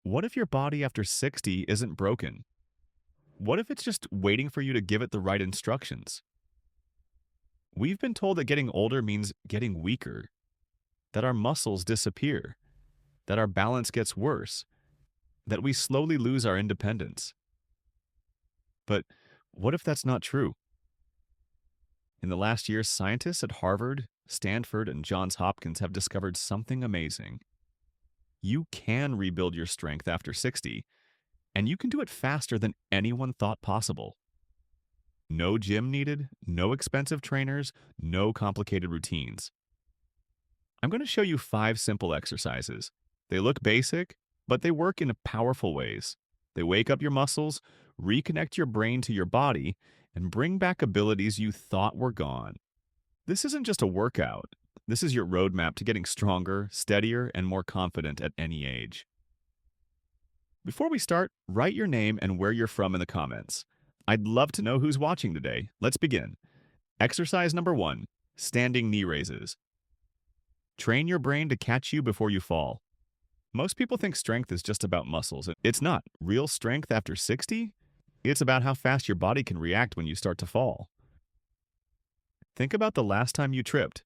What if your body after 60 isn't broken? What if it's just waiting for you to give it the right instructions? We've been told that getting older means getting weaker, that our muscles disappear, that our balance gets worse, that we slowly lose our independence. But what if that's not true? In the last year, scientists at Harvard, Stanford, and Johns Hopkins have discovered something amazing. You can rebuild your strength after 60, and you can do it faster than anyone thought possible. No gym needed, no expensive trainers, no complicated routines. I'm going to show you 5 simple exercises. They look basic, but they work in powerful ways. They wake up your muscles, reconnect your brain to your body, and bring back abilities you thought were gone. This isn't just a workout. This is your roadmap to getting stronger, steadier, and more confident at any age. Before we start, write your name and where you're from in the comments. I'd love to know who's watching today. Let's begin. Exercise number 1, standing knee raises. Train your brain to catch you before you fall. Most people think strength is just about muscles. It's not. Real strength after 60? It's about how fast your body can react when you start to fall. Think about the last time you tripped.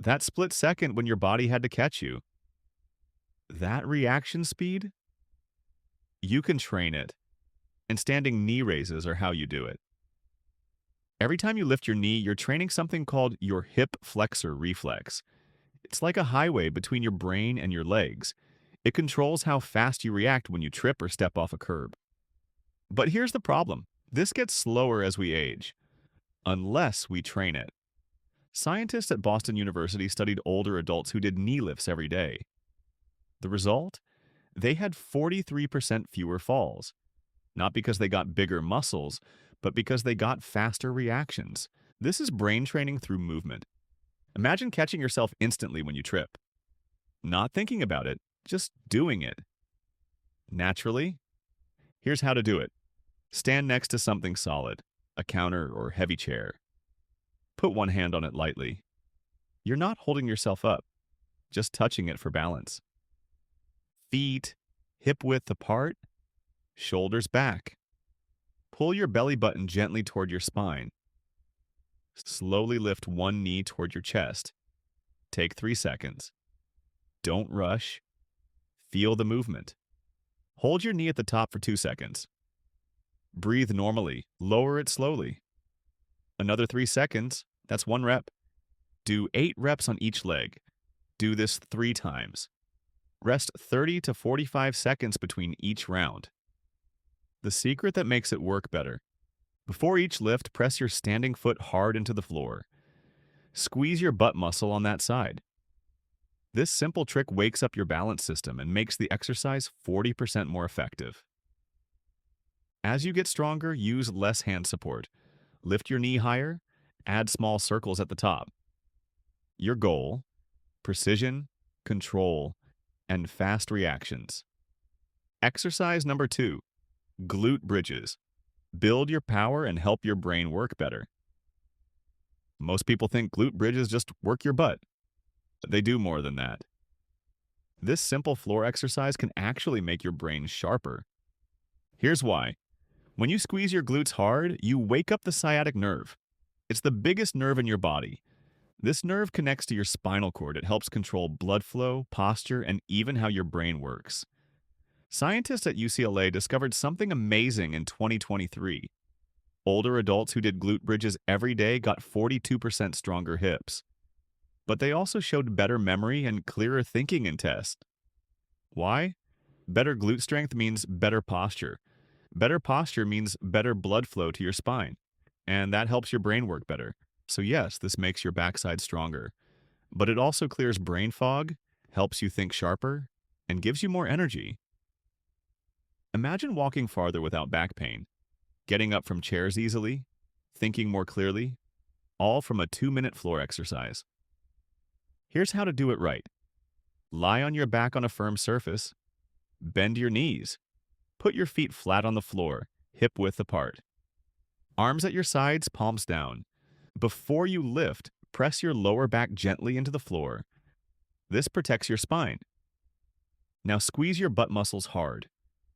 That split second when your body had to catch you. That reaction speed? You can train it. And standing knee raises are how you do it. Every time you lift your knee, you're training something called your hip flexor reflex. It's like a highway between your brain and your legs. It controls how fast you react when you trip or step off a curb. But here's the problem. This gets slower as we age, unless we train it. Scientists at Boston University studied older adults who did knee lifts every day. The result? They had 43% fewer falls. Not because they got bigger muscles, but because they got faster reactions. This is brain training through movement. Imagine catching yourself instantly when you trip. Not thinking about it, just doing it. Naturally. Here's how to do it. Stand next to something solid, a counter or heavy chair. Put one hand on it lightly. You're not holding yourself up, just touching it for balance. Feet hip width apart, shoulders back. Pull your belly button gently toward your spine. Slowly lift one knee toward your chest. Take 3 seconds. Don't rush. Feel the movement. Hold your knee at the top for 2 seconds. Breathe normally. Lower it slowly. Another 3 seconds. That's 1 rep. Do 8 reps on each leg. Do this 3 times. Rest 30 to 45 seconds between each round. The secret that makes it work better. Before each lift, press your standing foot hard into the floor. Squeeze your butt muscle on that side. This simple trick wakes up your balance system and makes the exercise 40% more effective. As you get stronger, use less hand support. Lift your knee higher, add small circles at the top. Your goal: precision, control, and fast reactions. Exercise number 2, glute bridges. Build your power and help your brain work better. Most people think glute bridges just work your butt. But they do more than that. This simple floor exercise can actually make your brain sharper. Here's why. When you squeeze your glutes hard, you wake up the sciatic nerve. It's the biggest nerve in your body. This nerve connects to your spinal cord. It helps control blood flow, posture, and even how your brain works. Scientists at UCLA discovered something amazing in 2023. Older adults who did glute bridges every day got 42% stronger hips. But they also showed better memory and clearer thinking in tests. Why? Better glute strength means better posture. Better posture means better blood flow to your spine. And that helps your brain work better. So yes, this makes your backside stronger. But it also clears brain fog, helps you think sharper, and gives you more energy. Imagine walking farther without back pain, getting up from chairs easily, thinking more clearly, all from a 2-minute floor exercise. Here's how to do it right. Lie on your back on a firm surface. Bend your knees. Put your feet flat on the floor, hip width apart. Arms at your sides, palms down. Before you lift, press your lower back gently into the floor. This protects your spine. Now squeeze your butt muscles hard.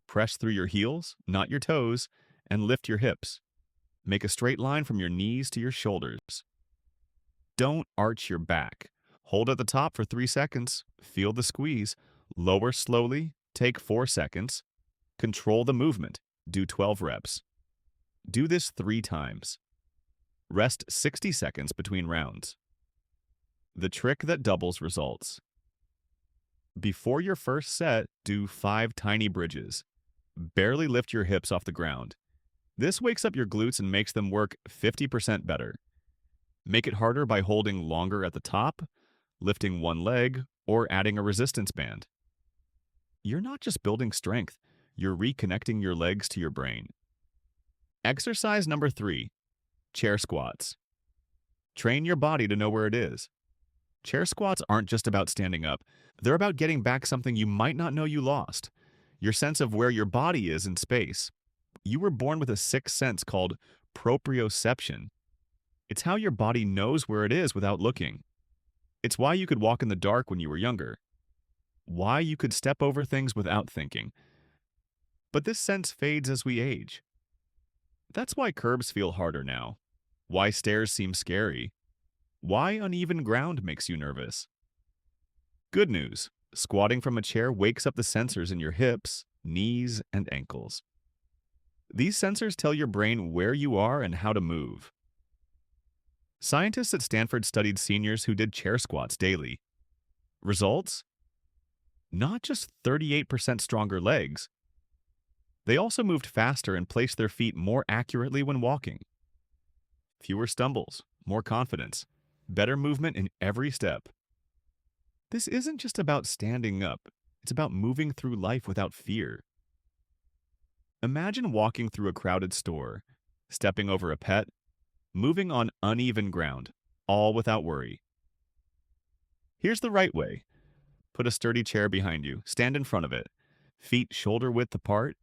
Press through your heels, not your toes, and lift your hips. Make a straight line from your knees to your shoulders. Don't arch your back. Hold at the top for 3 seconds. Feel the squeeze. Lower slowly. Take 4 seconds. Control the movement. Do 12 reps. Do this 3 times. Rest 60 seconds between rounds. The trick that doubles results. Before your first set, do 5 tiny bridges. Barely lift your hips off the ground. This wakes up your glutes and makes them work 50% better. Make it harder by holding longer at the top, lifting one leg, or adding a resistance band. You're not just building strength, you're reconnecting your legs to your brain. Exercise number 3, chair squats. Train your body to know where it is. Chair squats aren't just about standing up. They're about getting back something you might not know you lost, your sense of where your body is in space. You were born with a sixth sense called proprioception. It's how your body knows where it is without looking. It's why you could walk in the dark when you were younger. Why you could step over things without thinking. But this sense fades as we age. That's why curbs feel harder now. Why stairs seem scary. Why uneven ground makes you nervous. Good news, squatting from a chair wakes up the sensors in your hips, knees, and ankles. These sensors tell your brain where you are and how to move. Scientists at Stanford studied seniors who did chair squats daily. Results? Not just 38% stronger legs. They also moved faster and placed their feet more accurately when walking. Fewer stumbles, more confidence, better movement in every step. This isn't just about standing up, it's about moving through life without fear. Imagine walking through a crowded store, stepping over a pet, moving on uneven ground, all without worry. Here's the right way. Put a sturdy chair behind you, stand in front of it, feet shoulder width apart,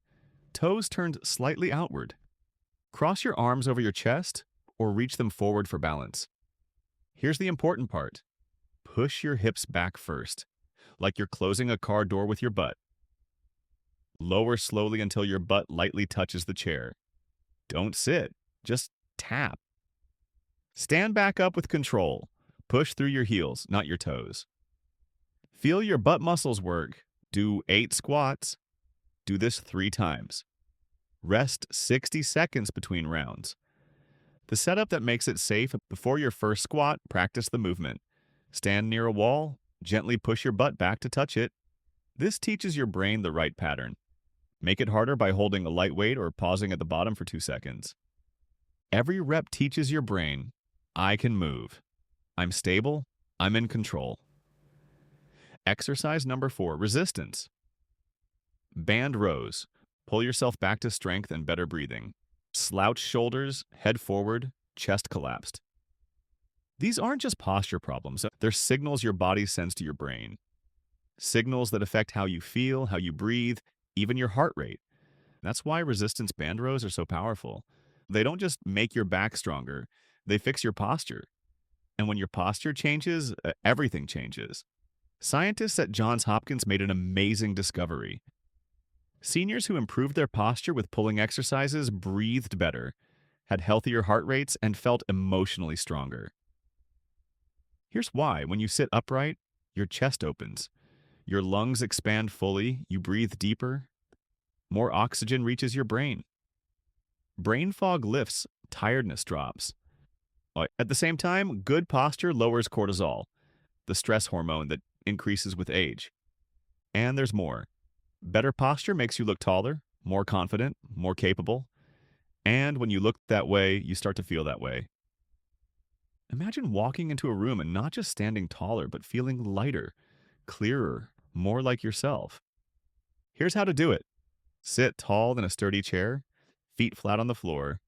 toes turned slightly outward. Cross your arms over your chest or reach them forward for balance. Here's the important part. Push your hips back first, like you're closing a car door with your butt. Lower slowly until your butt lightly touches the chair. Don't sit, just tap. Stand back up with control. Push through your heels, not your toes. Feel your butt muscles work. Do 8 squats. Do this 3 times. Rest 60 seconds between rounds. The setup that makes it safe: before your first squat, practice the movement. Stand near a wall, gently push your butt back to touch it. This teaches your brain the right pattern. Make it harder by holding a light weight or pausing at the bottom for 2 seconds. Every rep teaches your brain, I can move. I'm stable. I'm in control. Exercise number 4, resistance. Band rows. Pull yourself back to strength and better breathing. Slouch shoulders, head forward, chest collapsed. These aren't just posture problems. They're signals your body sends to your brain. Signals that affect how you feel, how you breathe, even your heart rate. That's why resistance band rows are so powerful. They don't just make your back stronger, they fix your posture. And when your posture changes, everything changes. Scientists at Johns Hopkins made an amazing discovery. Seniors who improved their posture with pulling exercises breathed better, had healthier heart rates, and felt emotionally stronger. Here's why. When you sit upright, your chest opens. Your lungs expand fully, you breathe deeper. More oxygen reaches your brain. Brain fog lifts, tiredness drops. At the same time, good posture lowers cortisol, the stress hormone that increases with age. And there's more. Better posture makes you look taller, more confident, more capable. And when you look that way, you start to feel that way. Imagine walking into a room and not just standing taller, but feeling lighter, clearer, more like yourself. Here's how to do it. Sit tall in a sturdy chair, feet flat on the floor.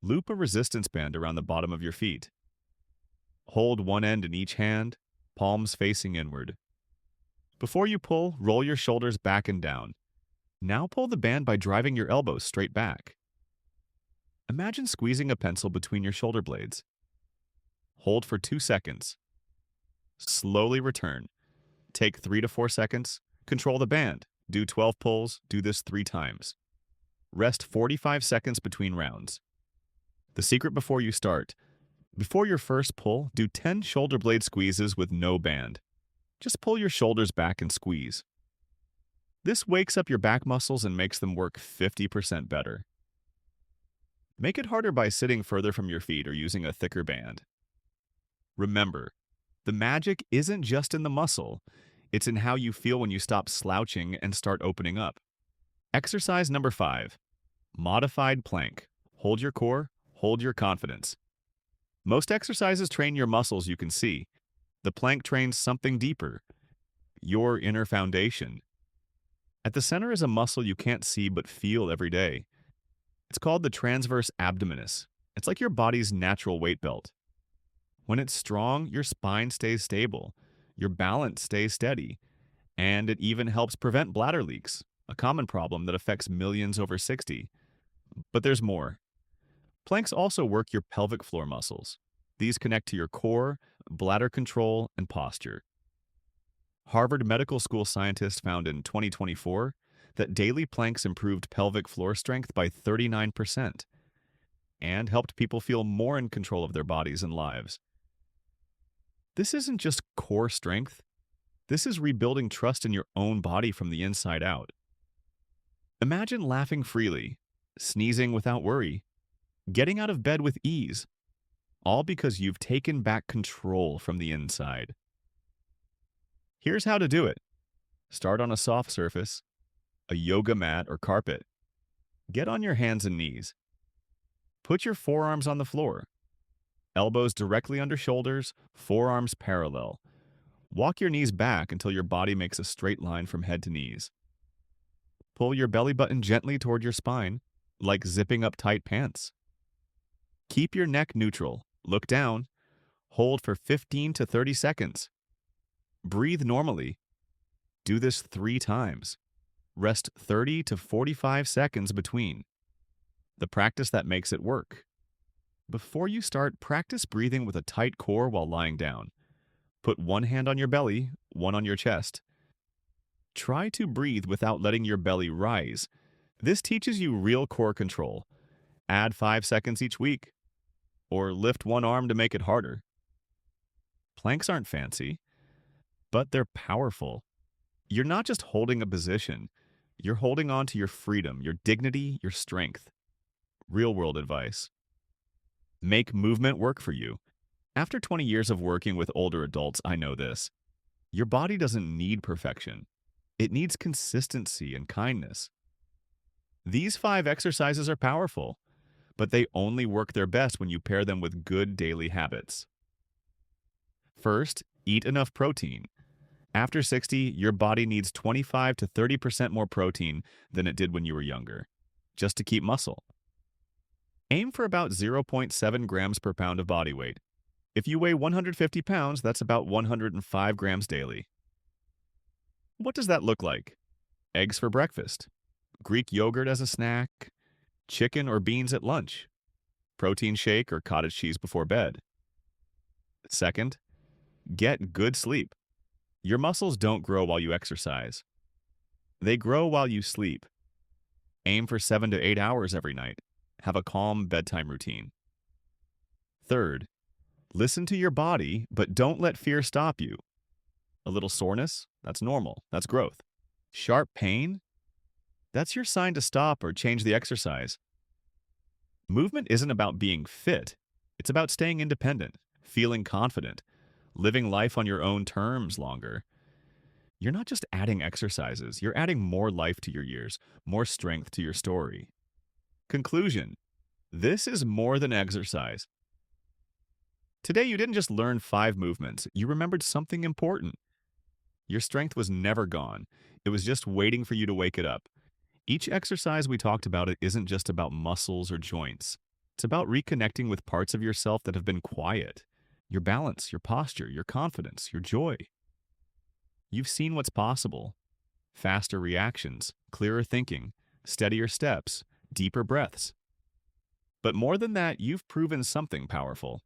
Loop a resistance band around the bottom of your feet. Hold one end in each hand, palms facing inward. Before you pull, roll your shoulders back and down. Now pull the band by driving your elbows straight back. Imagine squeezing a pencil between your shoulder blades. Hold for 2 seconds. Slowly return. Take 3 to 4 seconds. Control the band. Do 12 pulls, do this 3 times. Rest 45 seconds between rounds. The secret before you start: before your first pull, do 10 shoulder blade squeezes with no band. Just pull your shoulders back and squeeze. This wakes up your back muscles and makes them work 50% better. Make it harder by sitting further from your feet or using a thicker band. Remember, the magic isn't just in the muscle, it's in how you feel when you stop slouching and start opening up. Exercise number 5. Modified plank. Hold your core, hold your confidence. Most exercises train your muscles you can see. The plank trains something deeper: your inner foundation. At the center is a muscle you can't see but feel every day. It's called the transverse abdominis. It's like your body's natural weight belt. When it's strong, your spine stays stable, your balance stays steady, and it even helps prevent bladder leaks, a common problem that affects millions over 60. But there's more. Planks also work your pelvic floor muscles. These connect to your core, bladder control, and posture. Harvard Medical School scientists found in 2024 that daily planks improved pelvic floor strength by 39% and helped people feel more in control of their bodies and lives. This isn't just core strength. This is rebuilding trust in your own body from the inside out. Imagine laughing freely, sneezing without worry, getting out of bed with ease, all because you've taken back control from the inside. Here's how to do it. Start on a soft surface, a yoga mat or carpet. Get on your hands and knees. Put your forearms on the floor. Elbows directly under shoulders, forearms parallel. Walk your knees back until your body makes a straight line from head to knees. Pull your belly button gently toward your spine, like zipping up tight pants. Keep your neck neutral. Look down. Hold for 15 to 30 seconds. Breathe normally. Do this 3 times. Rest 30 to 45 seconds between. The practice that makes it work. Before you start, practice breathing with a tight core while lying down. Put one hand on your belly, one on your chest. Try to breathe without letting your belly rise. This teaches you real core control. Add 5 seconds each week, or lift one arm to make it harder. Planks aren't fancy, but they're powerful. You're not just holding a position. You're holding on to your freedom, your dignity, your strength. Real-world advice. Make movement work for you. After 20 years of working with older adults, I know this. Your body doesn't need perfection. It needs consistency and kindness. These 5 exercises are powerful, but they only work their best when you pair them with good daily habits. First, eat enough protein. After 60, your body needs 25 to 30% more protein than it did when you were younger, just to keep muscle. Aim for about 0.7 grams per pound of body weight. If you weigh 150 pounds, that's about 105 grams daily. What does that look like? Eggs for breakfast, Greek yogurt as a snack, chicken or beans at lunch, protein shake or cottage cheese before bed. Second, get good sleep. Your muscles don't grow while you exercise. They grow while you sleep. Aim for 7 to 8 hours every night. Have a calm bedtime routine. Third, listen to your body, but don't let fear stop you. A little soreness? That's normal. That's growth. Sharp pain? That's your sign to stop or change the exercise. Movement isn't about being fit. It's about staying independent, feeling confident, living life on your own terms longer. You're not just adding exercises, you're adding more life to your years, more strength to your story. Conclusion: this is more than exercise. Today you didn't just learn 5 movements, you remembered something important. Your strength was never gone. It was just waiting for you to wake it up. Each exercise we talked about isn't just about muscles or joints. It's about reconnecting with parts of yourself that have been quiet. Your balance, your posture, your confidence, your joy. You've seen what's possible. Faster reactions, clearer thinking, steadier steps, deeper breaths. But more than that, you've proven something powerful.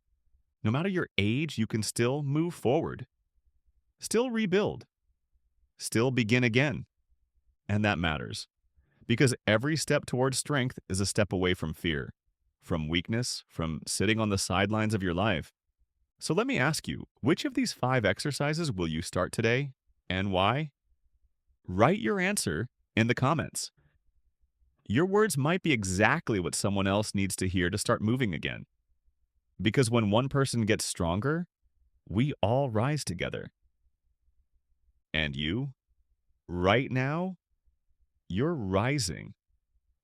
No matter your age, you can still move forward. Still rebuild. still begin again. And that matters because every step towards strength is a step away from fear, from weakness, from sitting on the sidelines of your life. So let me ask you, which of these 5 exercises will you start today and why? Write your answer in the comments. Your words might be exactly what someone else needs to hear to start moving again. Because when one person gets stronger, we all rise together. And you, right now, you're rising.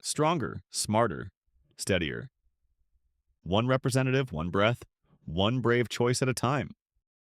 Stronger, smarter, steadier. One representative, one breath, one brave choice at a time.